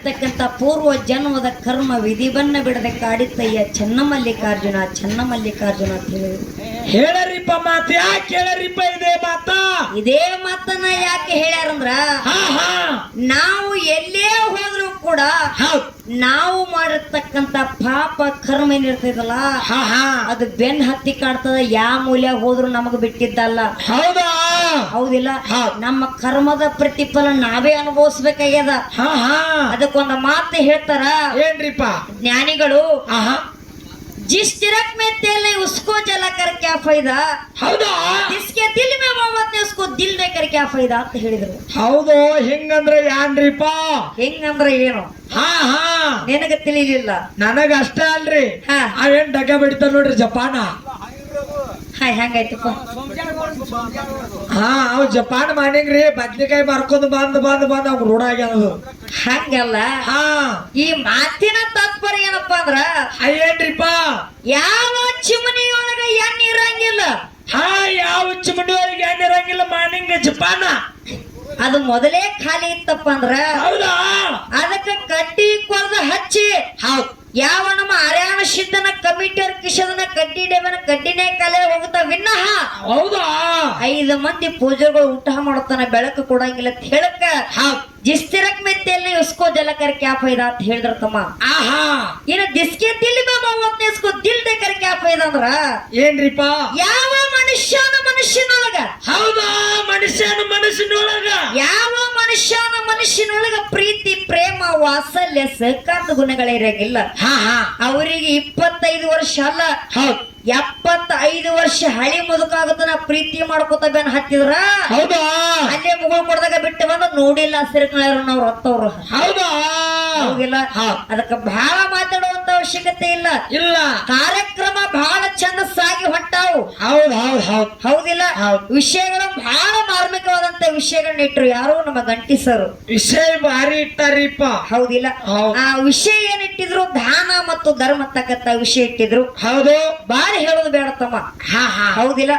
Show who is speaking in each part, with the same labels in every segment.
Speaker 1: ಮಾಡಿರ್ತಕ್ಕಂಥ ಪೂರ್ವ ಜನ್ಮದ ಕರ್ಮ ವಿಧಿವನ್ನ ಬಿಡದೆ ಕಾಡಿತ್ತಯ್ಯ ಚನ್ನಮಲ್ಲಿಕಾರ್ಜುನ ಚನ್ನಮಲ್ಲಿಕಾರ್ಜುನ ಅಂತ ಹೇಳಿದ್ರು.
Speaker 2: ಹೇಳರಿಪ್ಪ ಮಾತು ಯಾಕೆ ಹೇಳರಿಪ್ಪ ಇದೇ ಮಾತ?
Speaker 1: ಇದೇ ಮಾತನ್ನ ಯಾಕೆ ಹೇಳ್ಯಾರಂದ್ರ ನಾವು ಎಲ್ಲೇ ಹೋದ್ರು ಕೂಡ ನಾವು ಮಾಡಿರ್ತಕ್ಕಂಥ ಪಾಪ ಕರ್ಮ ಏನಿರ್ತದಲ್ಲ ಅದು ಬೆನ್ ಹತ್ತಿ ಕಾಡ್ತದ. ಯಾವ ಮೂಲ್ಯ ಹೋದ್ರು ನಮಗ್ ಬಿಟ್ಟಿದ್ದಲ್ಲ.
Speaker 2: ಹೌದಾ?
Speaker 1: ಹೌದಿಲ್ಲ? ನಮ್ಮ ಕರ್ಮದ ಪ್ರತಿಫಲ ನಾವೇ ಅನುಭವಿಸ್ಬೇಕಾಗ್ಯದ. ಅದಕ್ಕೊಂದು ಮಾತು ಹೇಳ್ತಾರ
Speaker 2: ಏನ್ರಿಪ್ಪ
Speaker 1: ಜ್ಞಾನಿಗಳು, जिस तिरक में तेल नहीं उसको जला कर क्या फायदा,
Speaker 2: ಹೌದಾ?
Speaker 1: जिसके दिल में मोहब्बत नहीं उसको दिल देकर क्या फायदा ಅಂತ ಹೇಳಿದ್ರು.
Speaker 2: ಹೌದು. ಹಿಂಗಂದ್ರೆ ಯಾನ್ರಿಪ್ಪ?
Speaker 1: ಹೆಂಗಂದ್ರೆ ಏನು ನಿನಗ ತಿಳಿಲಿಲ್ಲ.
Speaker 2: ನನಗ ಅಷ್ಟ ಅಲ್ರಿ, ಅವೇನ್ ಡಗ ಬಿಡ್ತಾರ ನೋಡ್ರಿ ಜಪಾನ.
Speaker 1: ಹೆಂಗಾಯ್ತಪ್ಪ?
Speaker 2: ಅವ್ ಜಪಾನ್ ಮಾಡಿಂಗ್ರಿ ಬದ್ನಿಕಾಯಿ ಬರ್ಕೊಂಡ್ ಬಂದ್ ಅವ್ರು ರೂಢ ಆಗ್ಯಾನದು.
Speaker 1: ಹಂಗಲ್ಲ. ಈ ಮಾತಿನ ತಾತ್ಪರ್ಯ ಏನಪ್ಪಾ ಅಂದ್ರ
Speaker 2: ಏನ್ರಿಪ್ಪ?
Speaker 1: ಯಾವ ಚಿಮನಿಯೊಳಗ ಎಣ್ಣೆ ಇರಂಗಿಲ್ಲ,
Speaker 2: ಯಾವ ಚಿಮಣಿಯೊಳಗೆ ಎಣ್ಣೆ ಇರಂಗಿಲ್ಲ ಮಾಡಿಂಗ ಜಪಾನ.
Speaker 1: ಅದು ಮೊದಲೇ ಖಾಲಿ ಇತ್ತಪ್ಪ ಅಂದ್ರ
Speaker 2: ಹೌದಾ?
Speaker 1: ಅದಕ್ಕೆ ಕಡ್ಡಿ ಕೊರ್ದ ಹಚ್ಚಿ ಯಾವ ನಮ್ಮ ಹರ್ಯಾಣ ಸಿದ್ಧನ ಕಮಿಟಿಯವ್ರ ಕಿಶದನ ಕಡ್ಡಿ ಡೇವನ ಕಡ್ಡಿನೇ ಕಲೆ ಹೋಗುತ್ತಾ ವಿನ್ನಹ.
Speaker 2: ಹೌದಾ?
Speaker 1: 5 ಮಂದಿ ಪೂಜೆಗಳು ಊಟ ಮಾಡ್ತಾನ, ಬೆಳಕು ಕೊಡಂಗಿಲ್ಲ ಅಂತ ಹೇಳಕ್ಕ ಜಿಸ್ ತಿರಕ್ ಮೆತ್ತೇಲಿ ಉಸ್ಕೋ ಜಲಕರ್ ಕ್ಯಾ ಫೈದಾ ಅಂತ ಹೇಳಿದ್ರ ತಮ್ಮ. ಇನ್ನು ದಿಸ್ಕೆ ದಿಲ್ ಮೇ ಉಸ್ಕೋ ದಿಲ್ ದೇಕರ್ ಕ್ಯಾ ಫೈದಾ ಅಂದ್ರ
Speaker 2: ಏನ್ರಿಪ್ಪ?
Speaker 1: ಯಾವ ಮನುಷ್ಯನೊಳಗ
Speaker 2: ಹೌದಾ? ಮನುಷ್ಯನೊಳಗ
Speaker 1: ಯಾವ ಮನುಷ್ಯನೊಳಗ ಪ್ರೀತಿ ಪ್ರೇಮ ವಾತ್ಸಲ್ಯ ಸಹಕಾರದ ಗುಣಗಳಿರಂಗಿಲ್ಲ. ಅವರಿಗೆ 25 ವರ್ಷ ಅಲ್ಲ 75 ವರ್ಷ ಹಳಿ ಮುದುಕಾಗುತ್ತ ಪ್ರೀತಿ ಮಾಡ್ಕೊತ ಬೆನ್ ಹತ್ತಿದ್ರ
Speaker 2: ಹೌದಾ?
Speaker 1: ಅಲ್ಲೇ ಮುಗುಳು ಕೊಡದಾಗ ಬಿಟ್ಟು ಬಂದ ನೋಡಿಲ್ಲ ನಾವು ರೊತ್ತವ್ರು.
Speaker 2: ಹೌದಾ?
Speaker 1: ಹೌದಿಲ್ಲ? ಅದಕ್ಕೆ ಬಹಳ ಮಾತಾಡುವಂತ ಅವಶ್ಯಕತೆ ಇಲ್ಲ. ಕಾರ್ಯಕ್ರಮ ಬಹಳ ಚಂದ ಸಾಗಿ ಹೊಂಟಾವು. ಹೌದಿಲ್ಲ? ವಿಷಯಗಳು ಬಹಳ ಮಾರ್ಮಿಕವಾದಂತ ವಿಷಯಗಳನ್ನ ಇಟ್ರು ಯಾರು ನಮ್ಮ ಗಂಟಿಸರು.
Speaker 2: ವಿಷಯ ಭಾರಿ ಇಟ್ಟಾರಿಪ್ಪ.
Speaker 1: ಹೌದಿಲ್ಲ? ಆ ವಿಷಯ ಏನಿಟ್ಟಿದ್ರು ದಾನ ಮತ್ತು ಧರ್ಮ ತಕ್ಕಂತ ವಿಷಯ ಇಟ್ಟಿದ್ರು.
Speaker 2: ಹೌದು.
Speaker 1: ಬಾರಿ ಹೇಳೋದು ಬೇಡ ತಮ್ಮ. ಹೌದಿಲ್ಲ?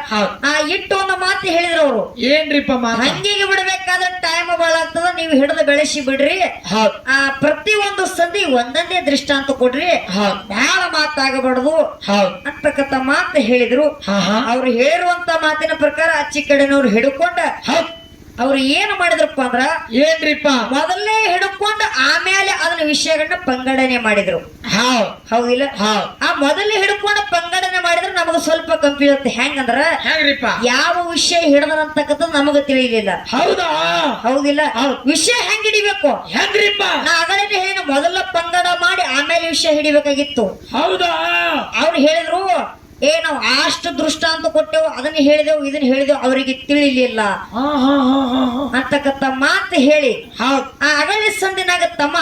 Speaker 1: ಇಟ್ಟು ಒಂದು ಮಾತು ಹೇಳಿದ್ರು ಅವರು.
Speaker 2: ಏನ್ರಿಪ್ಪ?
Speaker 1: ಹಂಗಿಗೆ ಬಿಡ್ಬೇಕಾದ್ರೆ ಟೈಮ್ ಬಹಳ ಆಗ್ತದ, ನೀವು ಹಿಡಿದು ಬೆಳೆಸಿ ಬಿಡ್ರಿ. ಪ್ರತಿ ಒಂದು ಸಂಧಿ ಒಂದೊಂದೇ ದೃಷ್ಟಾಂತ ಕೊಡ್ರಿ, ಬಹಳ ಮಾತಾಗಬಾರ್ದು ಅಂತಕ್ಕಂತ ಮಾತು ಹೇಳಿದ್ರು. ಅವ್ರು ಹೇಳಿರುವಂತ ಮಾತಿನ ಪ್ರಕಾರ ಅಚ್ಚಿ ಕಡೆನವ್ರು ಹಿಡ್ಕೊಂಡ ಅವ್ರು ಏನು ಮಾಡಿದ್ರಪ್ಪ ಅಂದ್ರ
Speaker 2: ಏನ್ರಿಪ್ಪ?
Speaker 1: ಮೊದಲನೇ ಹಿಡ್ಕೊಂಡು ಆಮೇಲೆ ಅದನ್ನ ವಿಷಯಗಳನ್ನ ಪಂಗಡನೆ ಮಾಡಿದ್ರು. ಹೌದಿಲ್ಲ? ಆ ಮೊದಲೇ ಹಿಡ್ಕೊಂಡು ಪಂಗಡನೆ ಮಾಡಿದ್ರೆ ನಮಗ ಸ್ವಲ್ಪ ಕನ್ಫ್ಯೂಸ್ ಆಗುತ್ತೆ. ಹೆಂಗಂದ್ರ ಯಾವ ವಿಷಯ ಹಿಡದಂತಕ್ಕಂಥದ್ದು ನಮಗ ತಿಳಿಲಿಲ್ಲ.
Speaker 2: ಹೌದಾ?
Speaker 1: ಹೌದಿಲ್ಲ? ವಿಷಯ ಹೆಂಗ್ ಹಿಡಿಬೇಕು?
Speaker 2: ಹೆಂಗ್ರಿಪ್ಪ?
Speaker 1: ನಾ ಆಗಲೇ ಹೇಳಿ ಮೊದಲ ಪಂಗಡ ಮಾಡಿ ಆಮೇಲೆ ವಿಷಯ ಹಿಡಿಬೇಕಾಗಿತ್ತು.
Speaker 2: ಹೌದಾ?
Speaker 1: ಅವ್ರು ಹೇಳಿದ್ರು ನಾವು ಅಷ್ಟು ದೃಷ್ಟಾಂತ ಕೊಟ್ಟೆವು, ಅದನ್ನ ಹೇಳಿದೆವು ಇದನ್ನ ಹೇಳಿದೆವು, ಅವರಿಗೆ ತಿಳಿಲಿಲ್ಲ ಅಂತಕ್ಕಂಥ ಮಾತು ಹೇಳಿ ಆ ಅಗಲಿ ಸಂದಿನಾಗತ್ತಮ್ಮ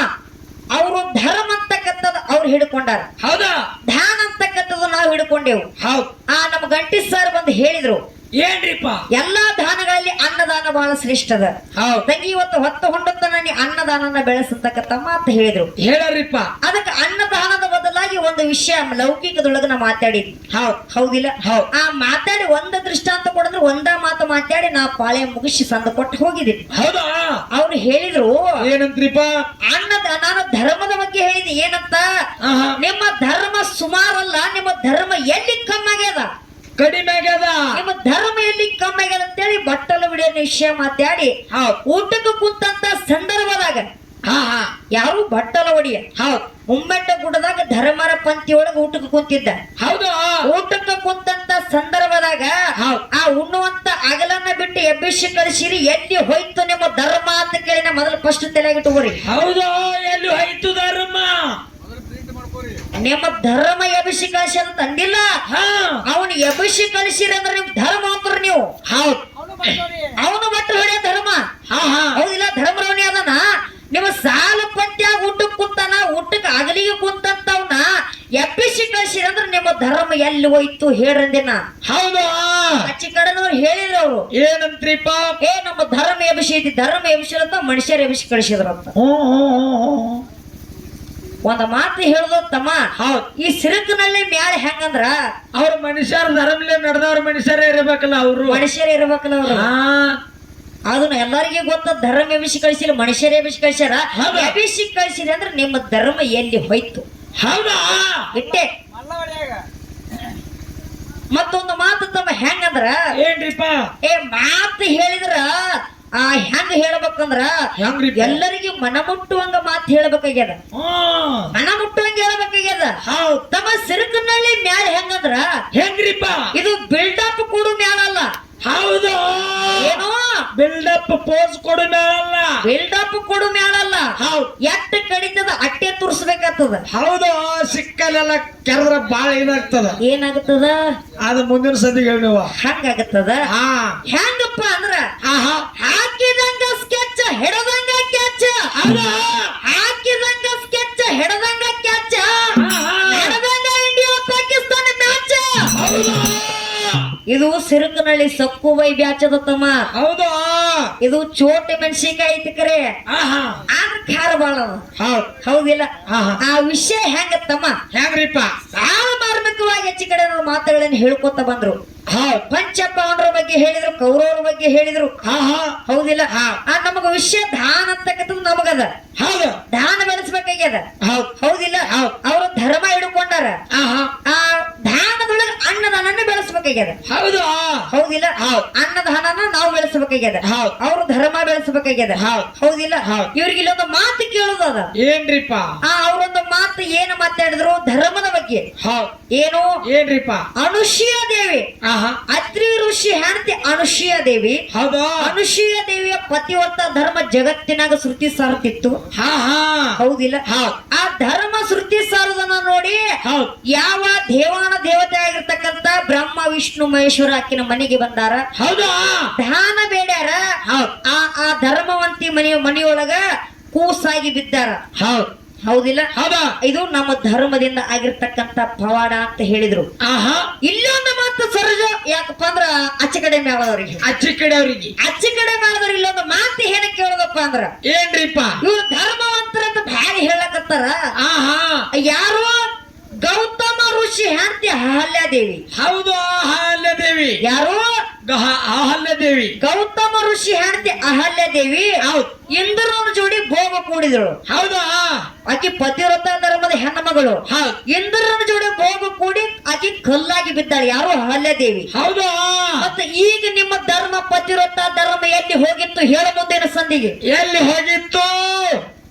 Speaker 1: ಅವರು ಧರ್ಮ ಅಂತಕ್ಕಂಥದ್ದು ಅವ್ರು ಹಿಡ್ಕೊಂಡಾರ.
Speaker 2: ಹೌದಾ?
Speaker 1: ಧ್ಯಾನ ಅಂತಕ್ಕಂಥದ್ದು ನಾವು ಹಿಡ್ಕೊಂಡೆವು. ನಮ್ಮ ಗಂಟಿ ಸರ್ ಬಂದು ಹೇಳಿದ್ರು
Speaker 2: ಏನ್ರಿಪ್ಪ?
Speaker 1: ಎಲ್ಲಾ ದಾನಗಳಲ್ಲಿ ಅನ್ನದಾನ ಬಹಳ ಶ್ರೇಷ್ಠ ಅದ ತಂಗಿ. ಇವತ್ತು ಹೊತ್ತು ಹೊಂಡತನ ನೀ ಅನ್ನದಾನನ ಬೆಳೆಸತಕ್ಕಂತ ಮಾತು ಹೇಳಿದ್ರು.
Speaker 2: ಹೇಳರಿಪ್ಪ.
Speaker 1: ಅದಕ್ಕೆ ಅನ್ನದಾನದ ಬದಲಾಗಿ ಒಂದು ವಿಷಯ ಲೌಕಿಕದೊಳಗ ನಾ ಮಾತಾಡಿದ್ವಿ. ಹೌದಿಲ್ಲ? ಆ ಮಾತಾಡಿ ಒಂದ ದೃಷ್ಟಾಂತ ಕೊಡಿದ್ರು ಒಂದ ಮಾತು ಮಾತಾಡಿ ನಾ ಪಾಳೆ ಮುಗಿಸಿ ಸಂದ ಕೊಟ್ಟು ಹೋಗಿದ್ದೀನಿ.
Speaker 2: ಹೌದಾ?
Speaker 1: ಅವ್ರು ಹೇಳಿದ್ರು
Speaker 2: ಏನಂತ್ರಿಪ್ಪ?
Speaker 1: ನಾನು ಧರ್ಮದ ಬಗ್ಗೆ ಹೇಳಿದೆ. ಏನಂತ? ನಿಮ್ಮ ಧರ್ಮ ಸುಮಾರಲ್ಲ, ನಿಮ್ಮ ಧರ್ಮ ಎಲ್ಲಿ ಕಮ್ಮಾಗ್ಯದ,
Speaker 2: ಕಡಿಮೆ ಆಗ್ಯದ. ನಿಮ್ಮ
Speaker 1: ಧರ್ಮ ಎಲ್ಲಿ ಕಮ್ಮಿ ಆಗ್ಯದ ಅಂತೇಳಿ ಬಟ್ಟಲು ಬಿಡಿಯೋ ವಿಷಯ ಮಾತಾಡಿ ಊಟಕ್ಕೆ ಕುಂತಂತ ಸಂದರ್ಭದಾಗ ಯಾರು ಬಟ್ಟಲ ಒಡಿಯ ಮುಮ್ಮೆಟ್ಟ ಗುಡ್ಡದಾಗ ಧರ್ಮರ ಪಂಕ್ತಿ ಒಳಗ ಊಟಕ್ಕೆ ಕುಂತಿದ್ದ.
Speaker 2: ಹೌದು.
Speaker 1: ಊಟಕ್ಕೆ ಕುಂತಂತ ಸಂದರ್ಭದಾಗ ಆ ಉಣ್ಣುವಂತ ಅಗಲನ್ನ ಬಿಟ್ಟು ಎಬ್ಬಿಸಿ ಕಳಿಸಿರಿ, ಎಲ್ಲಿ ಹೋಯ್ತು ನಿಮ್ಮ ಧರ್ಮ ಅಂತ ಕೇಳಿ ಮೊದಲು ಫಸ್ಟ್ ತಲೆಗಿಟ್ಟುಕೋರಿ.
Speaker 2: ಹೌದು, ಎಲ್ಲಿ ಹೋಯ್ತು ಧರ್ಮ?
Speaker 1: ನಿಮ್ಮ ಧರ್ಮ ಎಬ್ಬಿಸಿ ಕಳಿಸಿ ಅಂತ ಅಂದಿಲ್ಲ. ಅವನು ಎಬ್ಬಿಸಿ ಕಳಿಸಿರಿ ಅಂದ್ರೆ ನಿಮ್ ಧರ್ಮ ಅಂತಾರೆ ನೀವು. ಅವನು ಬಟ್ಟೆ ಹೊಡೆಯ ಧರ್ಮ. ಹೌದಿಲ್ಲ? ಧರ್ಮರವನಿ ಅದನ್ನ ನಿಮ್ಮ ಸಾಲ ಪಂತ್ಯಾಗ ಊಟಕ್ಕೆ ಕುಂತಾನ, ಊಟಕ್ಕೆ ಅಗಲಿಗೆ ಕುಂತಂತವ್ನ ಎಬ್ಬಿಸಿ ಕಳಿಸಿರಿ ಅಂದ್ರೆ ನಿಮ್ಮ ಧರ್ಮ ಎಲ್ಲಿ ಹೋಯ್ತು ಹೇಳ್ರಂದಿನ.
Speaker 2: ಹೌದಾ?
Speaker 1: ಅಚ್ಚಿ ಕಡೆನವ್ರು ಹೇಳಿದ್ರು. ಅವ್ರು
Speaker 2: ಏನಂತ್ರಿಪ್ಪ?
Speaker 1: ನಮ್ಮ ಧರ್ಮ ಎಬ್ಬಿಸಿ ಐತಿ, ಧರ್ಮ ಎಬ್ಬಿಸಿರಂತ ಮನುಷ್ಯರ ಎಬ್ಬಿಸಿ ಕಳಿಸಿದ್ರಂತ. ಒಂದ ಮಾತು ಹೇಳುದು ತಮ್ಮ, ಈ ಸಿರಕನಲ್ಲಿ ಮ್ಯಾಲೆ ಹೆಂಗಂದ್ರ
Speaker 2: ಅವ್ರ ಮನುಷ್ಯರ ಧರ್ಮಲೆ ನಡೆದವ್ರ ಮನುಷ್ಯರೇ ಇರ್ಬೇಕಲ್ಲ, ಅವ್ರು
Speaker 1: ಮನುಷ್ಯರೇ ಇರ್ಬೇಕಲ್ಲ. ಅವ್ರು ಅದನ್ನ ಎಲ್ಲರಿಗೂ ಗೊತ್ತ ಧರ್ಮ ಎಬಿಸಿ ಕಳಿಸಿಲ್ಲ ಮನುಷ್ಯರೇ ಎಬಿಸಿ ಕಳಿಸ್ಯಾರ
Speaker 2: ಹೌದಾ?
Speaker 1: ಎಬಿಸಿ ಕಳಿಸಿರಿ ಅಂದ್ರೆ ನಿಮ್ಮ ಧರ್ಮ ಎಲ್ಲಿ ಹೋಯ್ತು
Speaker 2: ಹೌದಾ
Speaker 1: ಇಟ್ಟೆ ಮತ್ತೊಂದು ಮಾತು ತಮ್ಮ ಹೆಂಗಂದ್ರ
Speaker 2: ಏನ್ರಿಪ್ಪ
Speaker 1: ಮಾತು ಹೇಳಿದ್ರ ಹೆಂಗ ಹೇಳ್ಬೇಕಂದ್ರ
Speaker 2: ಹೆಂಗ್ರಿಪ್ಪ?
Speaker 1: ಎಲ್ಲರಿಗೂ ಮನ ಮುಟ್ಟುವಂಗ ಮಾತು ಹೇಳ್ಬೇಕಾಗ್ಯದ ಮನ ಮುಟ್ಟುವಂಗ ಹೇಳ್ಬೇಕಾಗ್ಯದ
Speaker 2: ಹೌದ್
Speaker 1: ತಮ್ಮ ಸಿರುಕನಳ್ಳಿ ಮ್ಯಾಲ ಹೆಂಗಂದ್ರ
Speaker 2: ಹೆಂಗ್ರಿಪ್ಪ
Speaker 1: ಇದು ಬಿಲ್ಡಪ್ ಕೊಡು ಮ್ಯಾಲ ಅಲ್ಲ
Speaker 2: ಹೌದು
Speaker 1: ಏನೋ
Speaker 2: ಬಿಲ್ಡಪ್ ಪೋಸ್ ಕೊಡು ಮೇಳಲ್ಲ
Speaker 1: ಬಿಲ್ಡಪ್ ಕೊಡು ಮ್ಯಾಲ ಅಲ್ಲ
Speaker 2: ಹೌದ್
Speaker 1: ಎಟ್ಟ ಕಡಿತದ ಅಟ್ಟೆ ತುರ್ಸ್ಬೇಕಾಗ್ತದ
Speaker 2: ಹೌದು ಸಿಕ್ಕಲ್ಲೆಲ್ಲ ಕೆರೆದ್ರ ಬಾಳ ಏನಾಗ್ತದ
Speaker 1: ಏನಾಗುತ್ತದ
Speaker 2: ಅದು ಮುಂದಿನ ಸಂದಿಗೆ ಹೇಳಿ ನೀವು
Speaker 1: ಹಂಗಾಗತ್ತದ
Speaker 2: ಹಾ
Speaker 1: ಹೆಂಗಪ್ಪ ಅಂದ್ರ
Speaker 2: ಆಹಾ
Speaker 1: ಹಾಕಿದಂಗ ಸ್ಕೆಚ್ ಹಿಡದಂಗ ಕ್ಯಾಚ್ ಹಾಕಿದಂಗ ಸ್ಕೆಚ್ ಹಿಡದಂಗ ಕ್ಯಾಚ್ ಹಿಡದಂಗ ಇಂಡಿಯಾ ಪಾಕಿಸ್ತಾನ ಮ್ಯಾಚ್ ಇದು ಸಿರುಕನಳ್ಳಿ ಸಕ್ಕುವೈ ಬ್ಯಾಚದ ತಮ್ಮ
Speaker 2: ಹೌದು
Speaker 1: ಇದು ಚೋಟ ಮೆಣಸಿನ್ಕಾಯಿ ಐತಿ ಕರೆ
Speaker 2: ಆಹಾ
Speaker 1: ಆದ್ರ ಖಾರ ಬಾಳ ಅದ.
Speaker 2: ಹೌದ್
Speaker 1: ಹೌದಿಲ್ಲ
Speaker 2: ಆಹಾ
Speaker 1: ಆ ವಿಷಯ ಹೆಂಗತ್ತಮ್ಮ
Speaker 2: ಹೆಂಗ್ರಿಪ್ಪ
Speaker 1: ಬಹಳ ಮಾರ್ಮಿಕವಾಗಿ ಹೆಚ್ಚು ಕಡೆ ಮಾತುಗಳನ್ನ ಹೇಳ್ಕೊತ ಬಂದ್ರು
Speaker 2: ಹೌದ್
Speaker 1: ಪಂಚಪಾಂಡವರ ಬಗ್ಗೆ ಹೇಳಿದ್ರು ಕೌರವರ ಬಗ್ಗೆ ಹೇಳಿದ್ರು
Speaker 2: ಆಹಾ
Speaker 1: ಹೌದಿಲ್ಲ ನಮಗ ವಿಷಯ ದಾನ ಅಂತಕ್ಕಂಥದ್ದು ನಮಗದ
Speaker 2: ಹೌದು
Speaker 1: ದಾನ ಬೆಳೆಸ್ಬೇಕಾಗ್ಯದ
Speaker 2: ಹೌದ್
Speaker 1: ಹೌದಿಲ್ಲ ಅವರು ಧರ್ಮ ಹಿಡ್ಕೊಂಡಾರ
Speaker 2: ಆಹಾ
Speaker 1: ಆ ದಾನದೊಳಗ ಅನ್ನದಾನನ್ನ ಬೆಳೆಸ್ಬೇಕಾಗ್ಯದ
Speaker 2: ಹೌದು
Speaker 1: ಹೌದಿಲ್ಲ
Speaker 2: ಹೌದ್
Speaker 1: ಅನ್ನದಾನನ ನಾವು ಬೆಳೆಸ್ಬೇಕಾಗ್ಯದ
Speaker 2: ಹೌದ್
Speaker 1: ಅವ್ರು ಧರ್ಮ ಬೆಳೆಸ್ಬೇಕಾಗ್ಯದ
Speaker 2: ಹೌದ್
Speaker 1: ಹೌದಿಲ್ಲ
Speaker 2: ಹೌದ್.
Speaker 1: ಇವ್ರಿಗೆ ಇಲ್ಲೊಂದು ಮಾತು ಕೇಳುದದ
Speaker 2: ಏನ್ರಿಪ್ಪ
Speaker 1: ಅವ್ರೊಂದು ಮಾತು ಏನು ಮಾತಾಡಿದ್ರು ಧರ್ಮದ ಬಗ್ಗೆ
Speaker 2: ಹೌದ್
Speaker 1: ಏನು
Speaker 2: ಏನ್ರಿಪ್ಪ
Speaker 1: ಅನುಸೂಯ ದೇವಿ
Speaker 2: ಆಹಾ
Speaker 1: ಅತ್ರಿ ಋಷಿ ಹೆಂಡತಿ ಅನುಸೂಯ ದೇವಿ
Speaker 2: ಹೌದು
Speaker 1: ಅನುಸೂಯ ದೇವಿಯ ಪತಿವ್ರತ ಧರ್ಮ ಜಗತ್ತಿನಾಗ ಶ್ರುತಿ ಸಾರುತ್ತಿತ್ತು
Speaker 2: ಹಾ ಹಾ
Speaker 1: ಹೌದಿಲ್ಲ
Speaker 2: ಹೌದ್
Speaker 1: ಆ ಧರ್ಮ ಶ್ರುತಿ ಸಾರುದನ್ನ ನೋಡಿ
Speaker 2: ಹೌದ್
Speaker 1: ಯಾವ ದೇವಾನ ದೇವತೆ ಆಗಿರ್ತಕ್ಕಂತ ಬ್ರಹ್ಮ ವಿಷ್ಣು ಮಹೇಶ್ವರ ಆಕಿನ ಮನೆಗೆ ಬಂದಾರ
Speaker 2: ಹೌದು
Speaker 1: ದಾನ ಬೇಡ್ಯಾರ
Speaker 2: ಹೌದ್
Speaker 1: ಆ ಧರ್ಮವಂತಿ ಮನೆಯೊಳಗ ಕೂಸಾಗಿ ಬಿದ್ದಾರ
Speaker 2: ಹೌದ್
Speaker 1: ಹೌದಿಲ್ಲ
Speaker 2: ಹೌದಾ
Speaker 1: ಇದು ನಮ್ಮ ಧರ್ಮದಿಂದ ಆಗಿರ್ತಕ್ಕಂತ ಪವಾಡ ಅಂತ ಹೇಳಿದ್ರು
Speaker 2: ಆಹಾ
Speaker 1: ಇಲ್ಲೊಂದು ಮಾತು ಸರಜ ಯಾಕಪ್ಪ ಅಂದ್ರ ಅಚ್ಚ ಕಡೆ ಮೇಳದವ್ರಿಗೆ
Speaker 2: ಅಚ್ಚಿ ಕಡೆ ಅವ್ರಿಗೆ
Speaker 1: ಅಚ್ಚ ಕಡೆ ಮೇಳದವ್ರು ಇಲ್ಲೊಂದು ಮಾತು ಏನಕ್ಕೆ ಕೇಳೋದಪ್ಪ ಅಂದ್ರ
Speaker 2: ಏನ್ರಿಪ್ಪ
Speaker 1: ಇವ್ರು ಧರ್ಮವಂತರಂತ ಭಾರಿ ಹೇಳಕತ್ತಾರ
Speaker 2: ಆಹಾ
Speaker 1: ಯಾರು ಗೌತಮ ಋಷಿ ಹೆಂಡತಿ ಅಹಲ್ಯಾದೇವಿ
Speaker 2: ಹೌದು ಅಹಲ್ಯದೇವಿ
Speaker 1: ಯಾರು
Speaker 2: ಅಹಲ್ಯದೇವಿ
Speaker 1: ಗೌತಮ ಋಷಿ ಹೆಂಡತಿ ಅಹಲ್ಯಾದೇವಿ
Speaker 2: ಹೌದ್
Speaker 1: ಇಂದ್ರನ ಜೋಡಿ ಭೋಗ ಕೂಡಿದಳು
Speaker 2: ಹೌದಾ
Speaker 1: ಆಕಿ ಪತಿವ್ರತ ಧರ್ಮದ ಹೆಣ್ಣ ಮಗಳು
Speaker 2: ಹೌದ್
Speaker 1: ಇಂದ್ರನ ಜೋಡಿ ಭೋಗ ಕೂಡಿ ಆಕಿ ಕಲ್ಲಾಗಿ ಬಿದ್ದಾಳೆ ಯಾರು ಅಹಲ್ಯಾದೇವಿ
Speaker 2: ಹೌದಾ
Speaker 1: ಮತ್ತೆ ಈಗ ನಿಮ್ಮ ಧರ್ಮ ಪತಿವ್ರತ ಧರ್ಮ ಎಲ್ಲಿ ಹೋಗಿತ್ತು ಹೇಳ ಮುಂದಿನ ಸಂಧಿಗೆ
Speaker 2: ಎಲ್ಲಿ ಹೋಗಿತ್ತು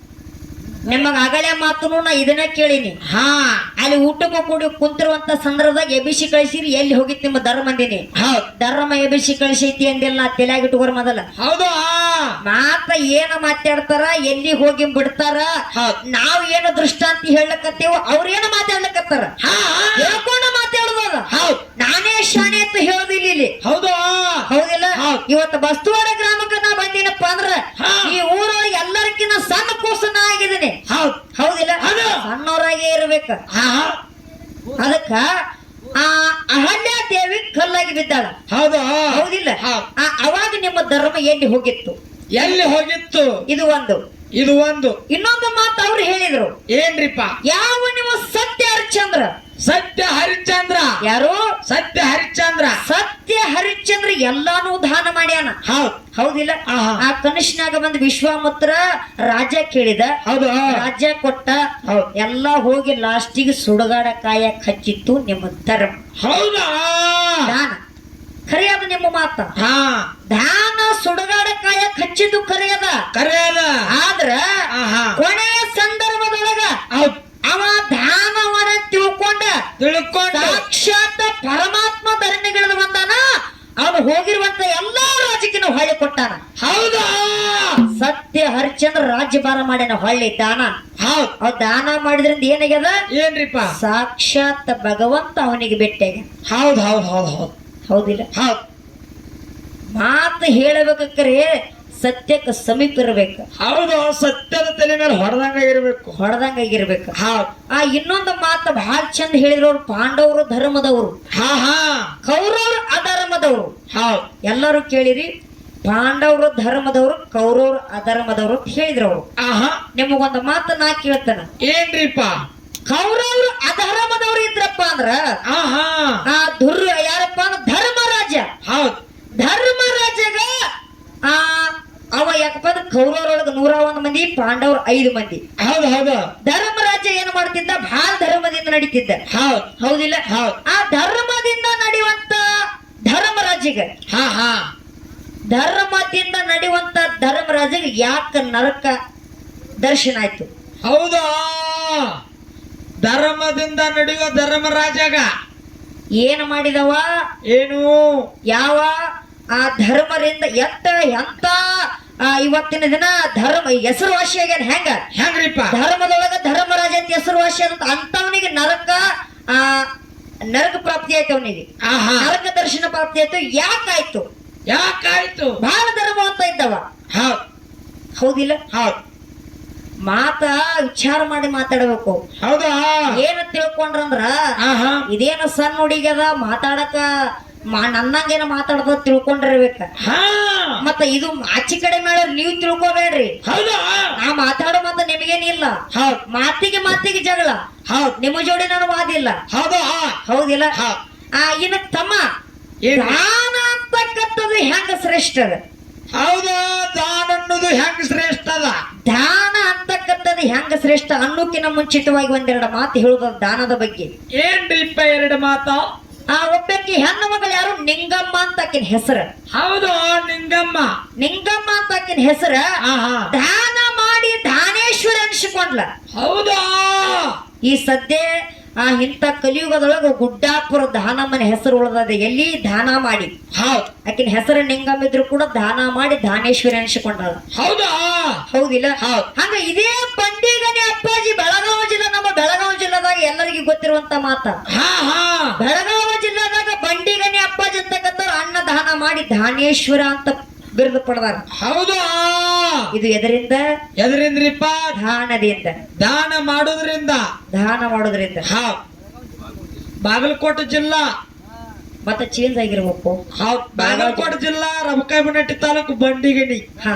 Speaker 1: ನಿಮಗ ಅಗಳೆ ಮಾತುನು ನಾ ಇದನ್ನ ಕೇಳಿನಿ
Speaker 2: ಹಾ
Speaker 1: ಅಲ್ಲಿ ಊಟಕ್ಕೂ ಕೂಡಿ ಕುಂತಿರುವಂತ ಸಂದರ್ಭದಾಗ ಎಬಿಸಿ ಕಳಿಸಿರಿ ಎಲ್ಲಿ ಹೋಗಿತ್ತು ನಿಮ್ಮ ಧರ್ಮ ಅಂದಿನಿ
Speaker 2: ಹೌದ್
Speaker 1: ಧರ್ಮ ಎಬಿಸಿ ಕಳಿಸೈತಿ ಅಂದಿಲ್ಲ ನಾ ತಲೆಯಾಗಿಟ್ಟುಕೋರ್ ಮೊದಲ
Speaker 2: ಹೌದಾ
Speaker 1: ಮಾತ ಏನ ಮಾತಾಡ್ತಾರ ಎಲ್ಲಿ ಹೋಗಿ ಬಿಡ್ತಾರ
Speaker 2: ಹೌದ್
Speaker 1: ನಾವ್ ಏನು ದೃಷ್ಟಾಂತಿ ಹೇಳಕತ್ತೇವ ಅವ್ರೇನು ಮಾತಾಡ್ಲಕತ್ತಾರ
Speaker 2: ಹಾ
Speaker 1: ಹೇಳ್ಕೊಂಡ ಮಾತಾಡುವಾಗ
Speaker 2: ಹೌದ್
Speaker 1: ನಾನೇ ಶಾನೆ ಅಂತ ಹೇಳುದಿಲ್ಲ ಇಲ್ಲಿ
Speaker 2: ಹೌದಾ
Speaker 1: ಹೌದಿಲ್ಲ
Speaker 2: ಹೌದ್.
Speaker 1: ಇವತ್ತು ಬಸ್ತುವಾಡ ಗ್ರಾಮಕ್ಕೆ ನಾ ಬಂದಿನಪ್ಪ ಅಂದ್ರ
Speaker 2: ಹಾ.
Speaker 1: ಈ ಊರೊಳಗೆ ಎಲ್ಲರಿಗಿನ್ನ ಸಣ್ಣ ಕೂಸನ ಆಗಿದ್ದೀನಿ
Speaker 2: ಹೌದ್
Speaker 1: ಹೌದಿಲ್ಲ
Speaker 2: ಹೌದು.
Speaker 1: ಸಣ್ಣವರಾಗೆ ಇರ್ಬೇಕ
Speaker 2: ಹಾ
Speaker 1: ಅದಕ್ಕ ಆ ಅಹಲ್ಯ ದೇವಿ ಕಲ್ಲಾಗಿ ಬಿದ್ದಾಳ
Speaker 2: ಹೌದಾ
Speaker 1: ಹೌದಿಲ್ಲ
Speaker 2: ಹೌದ್.
Speaker 1: ಅವಾಗ ನಿಮ್ಮ ಧರ್ಮ ಎಲ್ಲಿ ಹೋಗಿತ್ತು
Speaker 2: ಎಲ್ಲಿ ಹೋಗಿತ್ತು
Speaker 1: ಇದು ಒಂದು
Speaker 2: ಇದು ಒಂದು
Speaker 1: ಇನ್ನೊಂದು ಮಾತು ಅವ್ರು ಹೇಳಿದ್ರು
Speaker 2: ಏನ್ರಿಪ್ಪ
Speaker 1: ಯಾವ ನೀವು ಸತ್ಯ ಹರಿಶ್ಚಂದ್ರ
Speaker 2: ಸತ್ಯ ಹರಿಶ್ಚಂದ್ರ
Speaker 1: ಯಾರು
Speaker 2: ಸತ್ಯ ಹರಿಶ್ಚಂದ್ರ
Speaker 1: ಸತ್ಯ ಹರಿಶ್ಚಂದ್ರ ಎಲ್ಲಾನು ದಾನ ಮಾಡ್ಯಾನ
Speaker 2: ಹೌದ್
Speaker 1: ಹೌದಿಲ್ಲ
Speaker 2: ಆಹಾ.
Speaker 1: ಆ ಕನಿಷ್ಠನಾಗ ಬಂದ್ ವಿಶ್ವಾಮಿತ್ರ ರಾಜ ಕೇಳಿದ
Speaker 2: ಹೌದು
Speaker 1: ರಾಜ್ಯ ಕೊಟ್ಟ
Speaker 2: ಹೌದ್.
Speaker 1: ಎಲ್ಲ ಹೋಗಿ ಲಾಸ್ಟಿಗೆ ಸುಡಗಾಡ ಕಾಯ ಹಚ್ಚಿತ್ತು ನಿಮ್ಮ ಧರ್ಮ
Speaker 2: ಹೌದಾ
Speaker 1: ದಾನ ಖರೆಯದ ನಿಮ್ಮ ಮಾತ
Speaker 2: ಹಾ
Speaker 1: ದಾನ ಸುಡಗಾಡ ಕಾಯ ಹಚ್ಚಿದ್ದು ಖರೆಯದ
Speaker 2: ಕರೆಯದ
Speaker 1: ಆದ್ರ
Speaker 2: ಆಹಾ
Speaker 1: ಕೊನೆಯ ಸಂದರ್ಭದೊಳಗ
Speaker 2: ಹೌದ್
Speaker 1: ಅವ ದಾನವನ ತಿಳ್ಕೊಂಡ
Speaker 2: ತಿಳ್ಕೊಂಡು
Speaker 1: ಸಾಕ್ಷಾತ್ ಪರಮಾತ್ಮ ಧರಣಿಗಿಳಿದು ಬಂದಾನ ಅವನು ಹೋಗಿರುವಂತ ಎಲ್ಲಾ ರಾಜಕಿನ ಹೊಳ್ಳಿ ಕೊಟ್ಟಾನ
Speaker 2: ಹೌದಾ
Speaker 1: ಸತ್ಯ ಹರಿಶ್ಚಂದ್ರ ರಾಜ್ಯಭಾರ ಮಾಡ್ಯಾನ ಹೊಳ್ಳಿ ದಾನ
Speaker 2: ಹೌದ್
Speaker 1: ಅವ್ ದಾನ ಮಾಡಿದ್ರಿಂದ ಏನಾಗ್ಯದ
Speaker 2: ಏನ್ರಿಪ್ಪ
Speaker 1: ಸಾಕ್ಷಾತ್ ಭಗವಂತ ಅವನಿಗೆ ಭೇಟಿಯಾಗ
Speaker 2: ಹೌದ್ ಹೌದ್ ಹೌದ್ ಹೌದ್
Speaker 1: ಹೌದಿಲ್ಲ
Speaker 2: ಹೌದ್
Speaker 1: ಮಾತು ಹೇಳಬೇಕಂದ್ರೆ ಸತ್ಯಕ್ಕೆ ಸಮೀಪ ಇರ್ಬೇಕು
Speaker 2: ಹೌದು ಸತ್ಯದ ತಲೆ ಮೇಲೆ ಹೊಡೆದಂಗ ಇರ್ಬೇಕು
Speaker 1: ಹೊಡೆದಂಗಾಗಿರ್ಬೇಕು
Speaker 2: ಹೌದ್
Speaker 1: ಇನ್ನೊಂದು ಮಾತು ಬಹಳ ಚಂದ ಹೇಳಿದ್ರು ಅವ್ರು ಪಾಂಡವರು ಧರ್ಮದವರು
Speaker 2: ಹಾ ಹಾ
Speaker 1: ಕೌರವರು ಅಧರ್ಮದವರು
Speaker 2: ಹೌದ್
Speaker 1: ಎಲ್ಲರೂ ಕೇಳಿರಿ ಪಾಂಡವರು ಧರ್ಮದವರು ಕೌರವರು ಅಧರ್ಮದವರು ಅಂತ ಹೇಳಿದ್ರು ಅವರು
Speaker 2: ಆಹಾ
Speaker 1: ನಿಮಗೊಂದು ಮಾತು ನಾ ಕೇಳ್ತಾನ
Speaker 2: ಏನ್ರಿಪ್ಪ
Speaker 1: ಕೌರವರು ಅಧರ್ಮದವರು ಇದ್ರಪ್ಪ ಅಂದ್ರ
Speaker 2: ಆಹಾ
Speaker 1: ಯಾರಪ್ಪ ಅಂದ್ರ ಧರ್ಮರಾಜ
Speaker 2: ಹೌದ್
Speaker 1: ಧರ್ಮರಾಜಗ ಆ ಅವ ಯಾಕಪ್ಪ ಅಂದ್ರೆ ಕೌರವರೊಳಗ 101 ಮಂದಿ, ಪಾಂಡವ್ರ 5 ಮಂದಿ.
Speaker 2: ಹೌದು ಹೌದು
Speaker 1: ಧರ್ಮರಾಜ ಏನ್ ಮಾಡ್ತಿದ್ದ, ಬಹಳ ಧರ್ಮದಿಂದ ನಡೀತಿದ್ದ.
Speaker 2: ಹೌದ್
Speaker 1: ಹೌದಿಲ್ಲ?
Speaker 2: ಹೌದ್
Speaker 1: ಆ ಧರ್ಮದಿಂದ ನಡೆಯುವಂತ ಧರ್ಮರಾಜಿಗೆ,
Speaker 2: ಹಾ ಹಾ
Speaker 1: ಧರ್ಮದಿಂದ ನಡೆಯುವಂತ ಧರ್ಮರಾಜಿಗೆ ಯಾಕ ನರಕ ದರ್ಶನ ಆಯ್ತು?
Speaker 2: ಹೌದಾ ಧರ್ಮದಿಂದ ನಡೆಯುವ ಧರ್ಮರಾಜಾಗ
Speaker 1: ಏನ್ ಮಾಡಿದವ?
Speaker 2: ಏನು
Speaker 1: ಯಾವ ಆ ಧರ್ಮರಿಂದ ಎಂತ ಇವತ್ತಿನ ದಿನ ಧರ್ಮ ಹೆಸರುವಾಸಿ ಆಗ್ಯಾನ.
Speaker 2: ಹೆಂಗ್ರಿಪ್ಪ?
Speaker 1: ಧರ್ಮದೊಳಗ ಧರ್ಮರಾಜ ಅಂತ ಹೆಸರುವಾಸಿ ಅಂತ ಅಂತವನಿಗೆ ನರಕ ಪ್ರಾಪ್ತಿ ಆಯ್ತು. ಅವನಿಗೆ
Speaker 2: ಆಹಾ
Speaker 1: ನರಕ ದರ್ಶನ ಪ್ರಾಪ್ತಿ ಆಯ್ತು. ಯಾಕಾಯ್ತು?
Speaker 2: ಯಾಕಾಯ್ತು?
Speaker 1: ಬಹಳ ಧರ್ಮವಂತ ಇದ್ದವ.
Speaker 2: ಹೌದ್
Speaker 1: ಹೌದಿಲ್ಲ?
Speaker 2: ಹೌದ್
Speaker 1: ವಿಚಾರ ಮಾಡಿ ಮಾತಾಡಬೇಕು.
Speaker 2: ಹೌದಾ
Speaker 1: ಏನ ತಿಳ್ಕೊಂಡ್ರಂದ್ರ
Speaker 2: ಆಹಾ
Speaker 1: ಇದೇನ ಸಣ್ಣ ಹುಡುಗ್ಯದ ಮಾತಾಡಕ ನನ್ನಂಗೇನ ಮಾತಾಡ್ದ ತಿಳ್ಕೊಂಡಿರ್ಬೇಕ.
Speaker 2: ಹಾ
Speaker 1: ಮತ್ತ ಇದು ಆಚೆ ಕಡೆ ಮೇಳ ನೀವು ತಿಳ್ಕೊಬೇಡ್ರಿ.
Speaker 2: ಹೌದಾ
Speaker 1: ನಾ ಮಾತಾಡೋ ಮಾತ ನಿಮಗೇನಿಲ್ಲ.
Speaker 2: ಹೌದ್
Speaker 1: ಮಾತಿಗೆ ಜಗಳ.
Speaker 2: ಹೌದ್
Speaker 1: ನಿಮ್ಮ ಜೋಡಿ ನಾನು ವಾದಿಲ್ಲ.
Speaker 2: ಹೌದಾ
Speaker 1: ಹೌದಿಲ್ಲ?
Speaker 2: ಹೌದ್
Speaker 1: ಇನ್ನ ತಮ್ಮ
Speaker 2: ಏನ್?
Speaker 1: ದಾನ ಅಂತಕ್ಕಂಥದ್ದು ಹೆಂಗ ಶ್ರೇಷ್ಠ ಅದ?
Speaker 2: ಹೌದಾ ದಾನ ಅನ್ನೋದು ಹೆಂಗ್ ಶ್ರೇಷ್ಠ ಅದ?
Speaker 1: ದಾನ ಅಂತಕ್ಕಂಥದ್ದು ಹೆಂಗ ಶ್ರೇಷ್ಠ ಅನ್ನೋಕಿನ ಮುಂಚಿತವಾಗಿ ಒಂದೆರಡು ಮಾತು ಹೇಳುದ ದಾನದ ಬಗ್ಗೆ.
Speaker 2: ಏನ್ರಿಪ್ಪ ಎರಡು ಮಾತ?
Speaker 1: ಒಬ್ಬಾಕಿ ಹೆಣ್ಣು ಮಗಳು ಯಾರು? ನಿಂಗಮ್ಮ ಅಂತ ಆಕಿನ ಹೆಸರು.
Speaker 2: ಹೌದು ನಿಂಗಮ್ಮ.
Speaker 1: ನಿಂಗಮ್ಮ ಅಂತ ಆಕಿನ ಹೆಸರ
Speaker 2: ಆಹಾ
Speaker 1: ದಾನ ಮಾಡಿ ದಾನೇಶ್ವರ ಅನ್ಸಿಕೊಂಡ್ಲ.
Speaker 2: ಹೌದಾ
Speaker 1: ಈ ಸದ್ಯ ಇಂಥ ಕಲಿಯುಗದೊಳಗ ಗುಡ್ಡಾಪುರ ದಾನಮ್ಮನ ಹೆಸರು ಉಳಿದದೆ. ಎಲ್ಲಿ ದಾನ ಮಾಡಿ.
Speaker 2: ಹೌದ್
Speaker 1: ಆಕಿನ ಹೆಸರು ನಿಂಗಮ್ಮ ಇದ್ರು ಕೂಡ ದಾನ ಮಾಡಿ ದಾನೇಶ್ವರಿ ಅನ್ಸಿಕೊಂಡಳ.
Speaker 2: ಹೌದಾ
Speaker 1: ಹೌದಿಲ್ಲ?
Speaker 2: ಹೌದ್
Speaker 1: ಹಂಗ ಇದೇ ಬಂಡಿಗನೆ ಅಪ್ಪಾಜಿ ಬೆಳಗಾವಿ ಜಿಲ್ಲಾ, ನಮ್ಮ ಬೆಳಗಾವಿ ಜಿಲ್ಲಾದಾಗ ಎಲ್ಲರಿಗೂ ಗೊತ್ತಿರುವಂತ ಮಾತ.
Speaker 2: ಹಾ ಹಾ
Speaker 1: ಬೆಳಗಾವಿ ಜಿಲ್ಲಾದಾಗ ಬಂಡಿಗನೆ ಅಪ್ಪಾಜಿ ಅಂತಕ್ಕಂಥ ಅನ್ನ ದಾನ ಮಾಡಿ ದಾನೇಶ್ವರ ಅಂತ ಬಿರುದು ಪಡೆದಾರ.
Speaker 2: ಹೌದಾ
Speaker 1: ಇದು ಎದರಿಂದ?
Speaker 2: ಎದರಿಂದ್ರಿಪ್ಪ?
Speaker 1: ದಾನದಿಂದ.
Speaker 2: ದಾನ ಮಾಡೋದ್ರಿಂದ.
Speaker 1: ದಾನ ಮಾಡೋದ್ರಿಂದ.
Speaker 2: ಹೌದ್ ಬಾಗಲಕೋಟೆ ಜಿಲ್ಲಾ
Speaker 1: ಮತ್ತೆ ಚೇಂಜ್ ಆಗಿರ್ಬೇಕು.
Speaker 2: ಹೌದ್ ಬಾಗಲಕೋಟೆ ಜಿಲ್ಲಾ ರಮಕಾಯಿಬನಟ್ಟಿ ತಾಲೂಕು ಬಂಡಿಗಣಿ.
Speaker 1: ಹಾ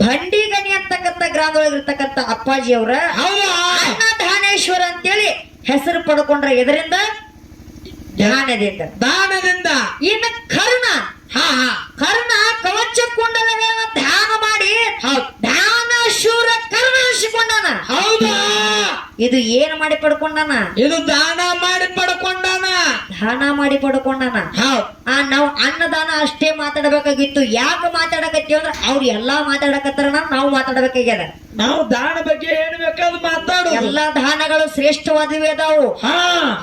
Speaker 1: ಬಂಡಿಗನಿ ಅಂತಕ್ಕಂಥ ಗ್ರಾಮದೊಳಗಿರ್ತಕ್ಕಂಥ ಅಪ್ಪಾಜಿ ಅವರ
Speaker 2: ಹೌದಾ
Speaker 1: ಅನ್ನ ದಾನೇಶ್ವರ ಅಂತೇಳಿ ಹೆಸರು ಪಡ್ಕೊಂಡ್ರ. ಎದರಿಂದ? ದಾನದಿಂದ.
Speaker 2: ದಾನದಿಂದ.
Speaker 1: ಇನ್ನು ಕರ್ಣ.
Speaker 2: ಹಾ ಹಾ
Speaker 1: ಕರ್ಣ ಕವಚ ಕುಂಡಲಗಳನ್ನ ದಾನ ಮಾಡಿ
Speaker 2: ಹೌದ್
Speaker 1: ದಾನ ಶೂರ ಕರ್ಣ ಅನಿಸಿಕೊಂಡಾನ.
Speaker 2: ಹೌದಾ
Speaker 1: ಇದು ಏನ್ ಮಾಡಿ ಪಡ್ಕೊಂಡಾನ?
Speaker 2: ಇದು ದಾನ ಮಾಡಿ ಪಡ್ಕೊಂಡಾನ.
Speaker 1: ದಾನ ಮಾಡಿ ಪಡ್ಕೊಂಡಾನ.
Speaker 2: ಹೌದ್
Speaker 1: ನಾವು ಅನ್ನದಾನ ಅಷ್ಟೇ ಮಾತಾಡಬೇಕಾಗಿತ್ತು. ಯಾಕೆ ಮಾತಾಡಕತ್ತೀವಿ ಅಂದ್ರೆ ಅವ್ರು ಎಲ್ಲಾ ಮಾತಾಡಕತ್ತಾರ, ನಾವು ಮಾತಾಡಬೇಕಾಗ್ಯದ.
Speaker 2: ನಾವು ದಾನ ಬಗ್ಗೆ ಏನ್ ಬೇಕಾದ್ರು ಮಾತಾಡು.
Speaker 1: ಎಲ್ಲಾ ದಾನಗಳು ಶ್ರೇಷ್ಠವಾದವೇ ಅದಾವು.
Speaker 2: ಹಾ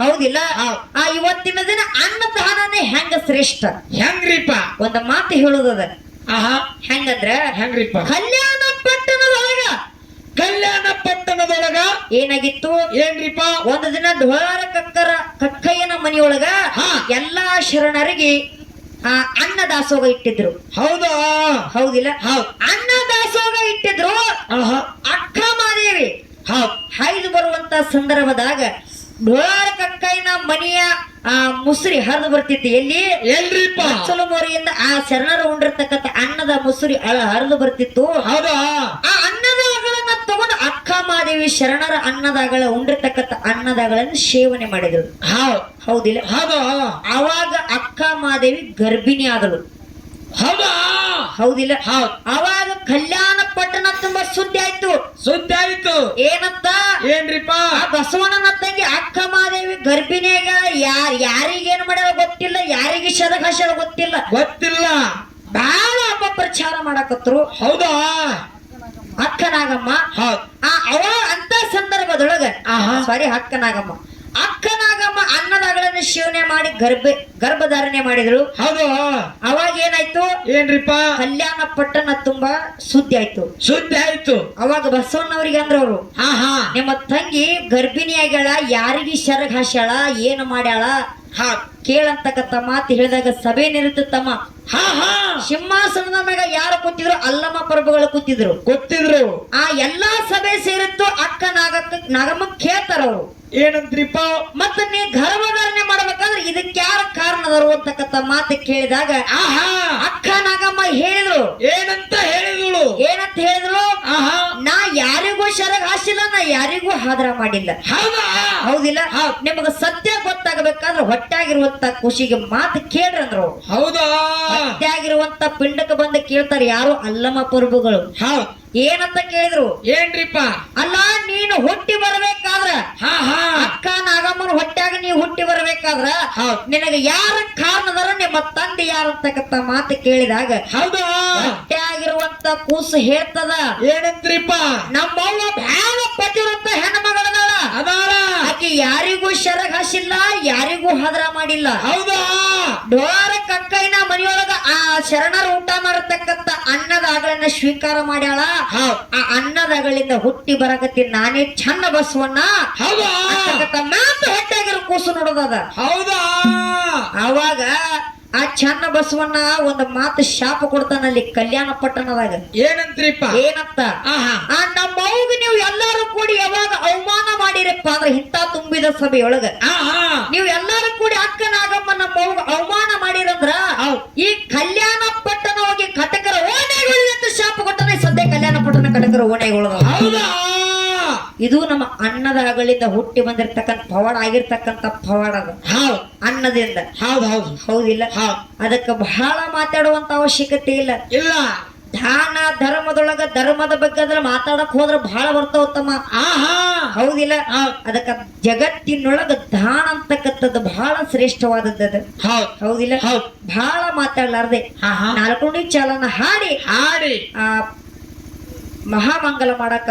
Speaker 1: ಹೌದಿಲ್ಲ? ಇವತ್ತಿನ ದಿನ ಅನ್ನದಾನನೇ ಹೆಂಗ ಶ್ರೇಷ್ಠ?
Speaker 2: ಹೆಂಗ್ರಿಪ್ಪ?
Speaker 1: ಒಂದ ಮಾತು ಹೇಳುದದ.
Speaker 2: ಆಹಾ
Speaker 1: ಹೆಂಗಂದ್ರ
Speaker 2: ಹೆಂಗ್ರಿಪ್ಪ?
Speaker 1: ಕಲ್ಯಾಣ ಪಟ್ಟಣದೊಳಗ
Speaker 2: ಕಲ್ಯಾಣ ಪಟ್ಟಣದೊಳಗ
Speaker 1: ಏನಾಗಿತ್ತು?
Speaker 2: ಏನ್ರಿಪ್ಪ?
Speaker 1: ಒಂದು ದಿನ ಢೋಳಾರ ಕಕ್ಕಯ್ಯನ ಮನೆಯೊಳಗ
Speaker 2: ಹಾ.
Speaker 1: ಎಲ್ಲಾ ಶರಣರಿಗೆ ಅನ್ನ ದಾಸೋಗ ಇಟ್ಟಿದ್ರು.
Speaker 2: ಹೌದಾ
Speaker 1: ಹೌದಿಲ್ಲ?
Speaker 2: ಹೌದ್
Speaker 1: ಅನ್ನ ದಾಸೋಗ ಇಟ್ಟಿದ್ರು.
Speaker 2: ಆಹಾ
Speaker 1: ಅಕ್ಕ ಮಾದೇವಿ
Speaker 2: ಹೌದ್
Speaker 1: ಹಾಯ್ದು ಬರುವಂತ ಸಂದರ್ಭದಾಗ ಢೋಳಾರ ಕಕ್ಕಯ್ಯನ ಮನೆಯ ಮುಸುರಿ ಹರಿದು ಬರ್ತಿತ್ತು. ಎಲ್ಲಿ?
Speaker 2: ಎಲ್ರಿಪ್ಪ?
Speaker 1: ಮೋರಿಯಿಂದ ಆ ಶರಣರು ಉಂಡಿರ್ತಕ್ಕಂಥ ಅನ್ನದ ಮುಸುರಿ ಹರಿದು ಬರ್ತಿತ್ತು.
Speaker 2: ಹೌದಾ
Speaker 1: ಆ ಅನ್ನದ ಅಗಳನ್ನ ತಗೊಂಡು ಅಕ್ಕ ಮಾದೇವಿ ಶರಣರ ಅನ್ನದಾಗಳ ಉಂಡಿರ್ತಕ್ಕಂಥ ಅನ್ನದಾಗಳನ್ನು ಸೇವನೆ ಮಾಡಿದ್ರು.
Speaker 2: ಹೌದ್
Speaker 1: ಹೌದಿಲ್ಲ?
Speaker 2: ಹೌದಾ
Speaker 1: ಅವಾಗ ಅಕ್ಕ ಮಾದೇವಿ ಗರ್ಭಿಣಿ ಆದಳು.
Speaker 2: ಹೌದಾ
Speaker 1: ಹೌದಿಲ್ಲ?
Speaker 2: ಹೌದ್
Speaker 1: ಅವಾಗ ಕಲ್ಯಾಣ ಪಟ್ಟಣ ತುಂಬಾ ಸುದ್ದಿ ಆಯ್ತು.
Speaker 2: ಸುದ್ದಿ ಆಯ್ತು.
Speaker 1: ಏನಂತ?
Speaker 2: ಏನ್ರಿಪ್ಪ?
Speaker 1: ಆ ಬಸವಣ್ಣನ ತಂಗಿ ಅಕ್ಕ ಮಾದೇವಿ ಗರ್ಭಿಣಿಯಾಗ ಯಾರಿಗೇನು ಮಾಡ್ಯಾರ ಗೊತ್ತಿಲ್ಲ, ಯಾರಿಗೆ ಶರಗ ಹಾಸ್ಯಾರ ಗೊತ್ತಿಲ್ಲ.
Speaker 2: ಗೊತ್ತಿಲ್ಲ.
Speaker 1: ಬಹಳ ಅಪಪ್ರಚಾರ ಮಾಡಕತ್ರು.
Speaker 2: ಹೌದಾ
Speaker 1: ಅಕ್ಕನಾಗಮ್ಮ.
Speaker 2: ಹೌದ್
Speaker 1: ಅವ ಅಂತ ಸಂದರ್ಭದೊಳಗ
Speaker 2: ಆಹಾ.
Speaker 1: ಸಾರಿ ಅಕ್ಕನಾಗಮ್ಮ ಅನ್ನದಾಗಳನ್ನು ಸೇವನೆ ಮಾಡಿ ಗರ್ಭಧಾರಣೆ ಮಾಡಿದ್ರು.
Speaker 2: ಹೌದು
Speaker 1: ಅವಾಗ ಏನಾಯ್ತು?
Speaker 2: ಏನ್ರಿಪ್ಪ?
Speaker 1: ಕಲ್ಯಾಣ ಪಟ್ಟಣ ತುಂಬಾ ಸುದ್ದಿ ಆಯ್ತು.
Speaker 2: ಸುದ್ದಿ ಆಯ್ತು.
Speaker 1: ಅವಾಗ ಬಸವಣ್ಣವ್ರಿಗೆ ಅಂದ್ರ ಅವ್ರು,
Speaker 2: ಹಾ ಹಾ
Speaker 1: ನಿಮ್ಮ ತಂಗಿ ಗರ್ಭಿಣಿಯಾಗ್ಯಾಳ, ಯಾರಿಗೆ ಶರಗ್ ಹಾಸ್ಯಾಳ, ಏನು ಮಾಡ್ಯಾಳ
Speaker 2: ಹಾ
Speaker 1: ಕೇಳಂತಕ್ಕಂತ ಮಾತು ಹೇಳಿದಾಗ ಸಭೆ ನಿರುತ್ತಮ್ಮ.
Speaker 2: ಹಾ ಹಾ
Speaker 1: ಸಿಂಹಾಸನದ ಮ್ಯಾಗ ಯಾರು ಕೂತಿದ್ರು? ಅಲ್ಲಮ್ಮ ಪ್ರಭುಗಳು ಕೂತಿದ್ರು.
Speaker 2: ಗೊತ್ತಿದ್ರು.
Speaker 1: ಆ ಎಲ್ಲಾ ಸಭೆ ಸೇರಿತ್ತು. ಅಕ್ಕ ನಾಗಮ್ಮ ಕೇಳ್ತಾರ ಅವ್ರು.
Speaker 2: ಏನಂತ್ರಿಪ್ಪ
Speaker 1: ಮತ್ತ ನೀ ಗರ್ಭಧಾರಣೆ ಮಾಡ್ಬೇಕಾದ್ರೆ ಇದಕ್ಕೆ ಯಾರ ಕಾರಣದರು ಅಂತಕ್ಕಂಥ ಮಾತು ಕೇಳಿದಾಗ
Speaker 2: ಆಹಾ
Speaker 1: ಅಕ್ಕ ನಾಗಮ್ಮ ಹೇಳಿದ್ರು.
Speaker 2: ಏನಂತ ಹೇಳಿದಳು
Speaker 1: ಏನಂತ ಹೇಳಿದ್ರು?
Speaker 2: ಆಹಾ
Speaker 1: ನಾ ಯಾರಿಗೂ ಶರಗ್ ಹಾಸಿಲ್ಲ, ನಾ ಯಾರಿಗೂ ಹಾದ್ರ ಮಾಡಿಲ್ಲ.
Speaker 2: ಹೌದಾ
Speaker 1: ಹೌದಿಲ್ಲ? ನಿಮಗ ಸತ್ಯ ಗೊತ್ತಾಗಬೇಕಾದ್ರೆ ಹೊಟ್ಟಾಗಿರುವಂತ ಖುಷಿಗೆ ಮಾತು ಕೇಳ್ರಂದ್ರು.
Speaker 2: ಹೌದಾ
Speaker 1: ಹೊಟ್ಟಾಗಿರುವಂತ ಪಿಂಡಕ್ಕೆ ಬಂದು ಕೇಳ್ತಾರೆ ಯಾರು ಅಲ್ಲಮ್ಮ ಪ್ರಭುಗಳು.
Speaker 2: ಹೌದ್
Speaker 1: ಏನಂತ ಕೇಳಿದ್ರು?
Speaker 2: ಏನ್ರಿಪ್ಪ
Speaker 1: ಅಲ್ಲ ನೀನು ಹುಟ್ಟಿ ಬರ್ಬೇಕಾದ್ರ
Speaker 2: ಹಾ ಹಾ
Speaker 1: ಅಕ್ಕ ನಾಗಮ್ಮನ ಹೊಟ್ಟಾಗ ನೀ ಹುಟ್ಟಿ ಬರ್ಬೇಕಾದ್ರ ನಿನಗೆ ಯಾರ ಕಾರಣದಾರ ನಿಮ್ಮ ತಂದೆ ಯಾರು ಅಂತಕ್ಕಂತ ಮಾತು ಕೇಳಿದಾಗ
Speaker 2: ಹೌದಾ
Speaker 1: ಹೊಟ್ಟಾಗಿರುವಂತ ಕೂಸು ಹೇಳ್ತದ
Speaker 2: ಏನಂತ್ರಿಪ್ಪ
Speaker 1: ನಮ್ಮವ್ವ ಭಾಳ ಪತಿವ್ರತ ಹೆಣ್ಮಗಳದಾಳ.
Speaker 2: ಅದಾಳ
Speaker 1: ಆಕಿ ಯಾರಿಗೂ ಶರಗ್ ಹಾಸಿಲ್ಲ, ಯಾರಿಗೂ ಹದ್ರ ಮಾಡಿಲ್ಲ.
Speaker 2: ಹೌದಾ
Speaker 1: ಡೋರ ಕಕ್ಕೈನ ಮನೆಯೊಳಗ ಆ ಶರಣರ ಊಟ ಮಾಡತಕ್ಕಂತ ಅನ್ನದ ಅಗಳನ್ನ ಸ್ವೀಕಾರ ಮಾಡ್ಯಾಳ. ಆ ಅನ್ನದ ಅಗಳಿಂದ ಹುಟ್ಟಿ ಬರಕತ್ತೀನಿ ನಾನೇ ಚನ್ನ ಬಸವಣ್ಣ
Speaker 2: ಹೌದಾ
Speaker 1: ಅಂತಕ್ಕಂತ ಮಾತು ಹೊಟ್ಟಾಗಿರೋ ಕೂಸು ನೋಡೋದದ.
Speaker 2: ಹೌದಾ
Speaker 1: ಅವಾಗ ಆ ಚನ್ನ ಬಸವಣ್ಣ ಒಂದು ಮಾತು ಶಾಪ ಕೊಡ್ತಾನಲ್ಲಿ ಕಲ್ಯಾಣ ಪಟ್ಟಣದಾಗ.
Speaker 2: ಏನಂತ್ರಿಪ್ಪ
Speaker 1: ಏನಂತ?
Speaker 2: ಆಹಾ
Speaker 1: ಆ ನಮ್ಮ ಅವ್ಗ ನೀವು ಎಲ್ಲಾರು ಕೂಡಿ ಯಾವಾಗ ಅವಮಾನ ಮಾಡಿರಪ್ಪ ಅಂದ್ರೆ ಇಂತ ತುಂಬಿದ ಸಭೆಯೊಳಗ
Speaker 2: ಆಹಾ
Speaker 1: ನೀವು ಎಲ್ಲಾರು ಕೂಡಿ ಅಕ್ಕ ನಾಗಮ್ಮ ನಮ್ಮ ಅವ್ಗ ಅವಮಾನ ಮಾಡಿರಂದ್ರ ಈ ಕಲ್ಯಾಣ ಪಟ್ಟಣ ಹೋಗಿ ಕಟಕರ ಓಣೆಗಳು ಅಂತ ಶಾಪ ಕೊಟ್ಟನೆ. ಸದ್ಯ ಕಲ್ಯಾಣ ಪಟ್ಟಣ ಕಟಕರ ಓಣೆಗಳು.
Speaker 2: ಹೌದಾ
Speaker 1: ಇದು ನಮ್ಮ ಅನ್ನದ ಅಗಳಿಂದ ಹುಟ್ಟಿ ಬಂದಿರತಕ್ಕಂತ ಪವಾಡ ಆಗಿರ್ತಕ್ಕಂತ ಪವಾಡ ಅದು.
Speaker 2: ಹೌದ್
Speaker 1: ಅನ್ನದಿಂದ.
Speaker 2: ಹೌದ್ ಹೌದು
Speaker 1: ಹೌದಿಲ್ಲ? ಅದಕ್ಕೆ ಬಹಳ ಮಾತಾಡುವಂತ ಅವಶ್ಯಕತೆ ಇಲ್ಲ.
Speaker 2: ಇಲ್ಲ
Speaker 1: ದಾನ ಧರ್ಮದೊಳಗ ಧರ್ಮದ ಬಗ್ಗೆ ಅದ್ರ ಮಾತಾಡಕ್ ಹೋದ್ರ ಬಹಳ ಬರ್ತಾವ ತಮ್ಮ.
Speaker 2: ಆಹಾ
Speaker 1: ಹೌದಿಲ್ಲ? ಅದಕ್ಕ ಜಗತ್ತಿನೊಳಗ ದಾನ ಅಂತಕ್ಕಂಥದ್ದು ಬಹಳ ಶ್ರೇಷ್ಠವಾದದ್ದು.
Speaker 2: ಹೌದ್
Speaker 1: ಹೌದಿಲ್ಲ?
Speaker 2: ಹೌದ್
Speaker 1: ಬಹಳ ಮಾತಾಡ್ಲಾರ್ದೆ
Speaker 2: ಆಹಾ
Speaker 1: ನಾಲ್ಕು ಚಾಲನ ಹಾಡಿ
Speaker 2: ಹಾಡಿ
Speaker 1: ಆ ಮಹಾಮಂಗಲ ಮಾಡಕ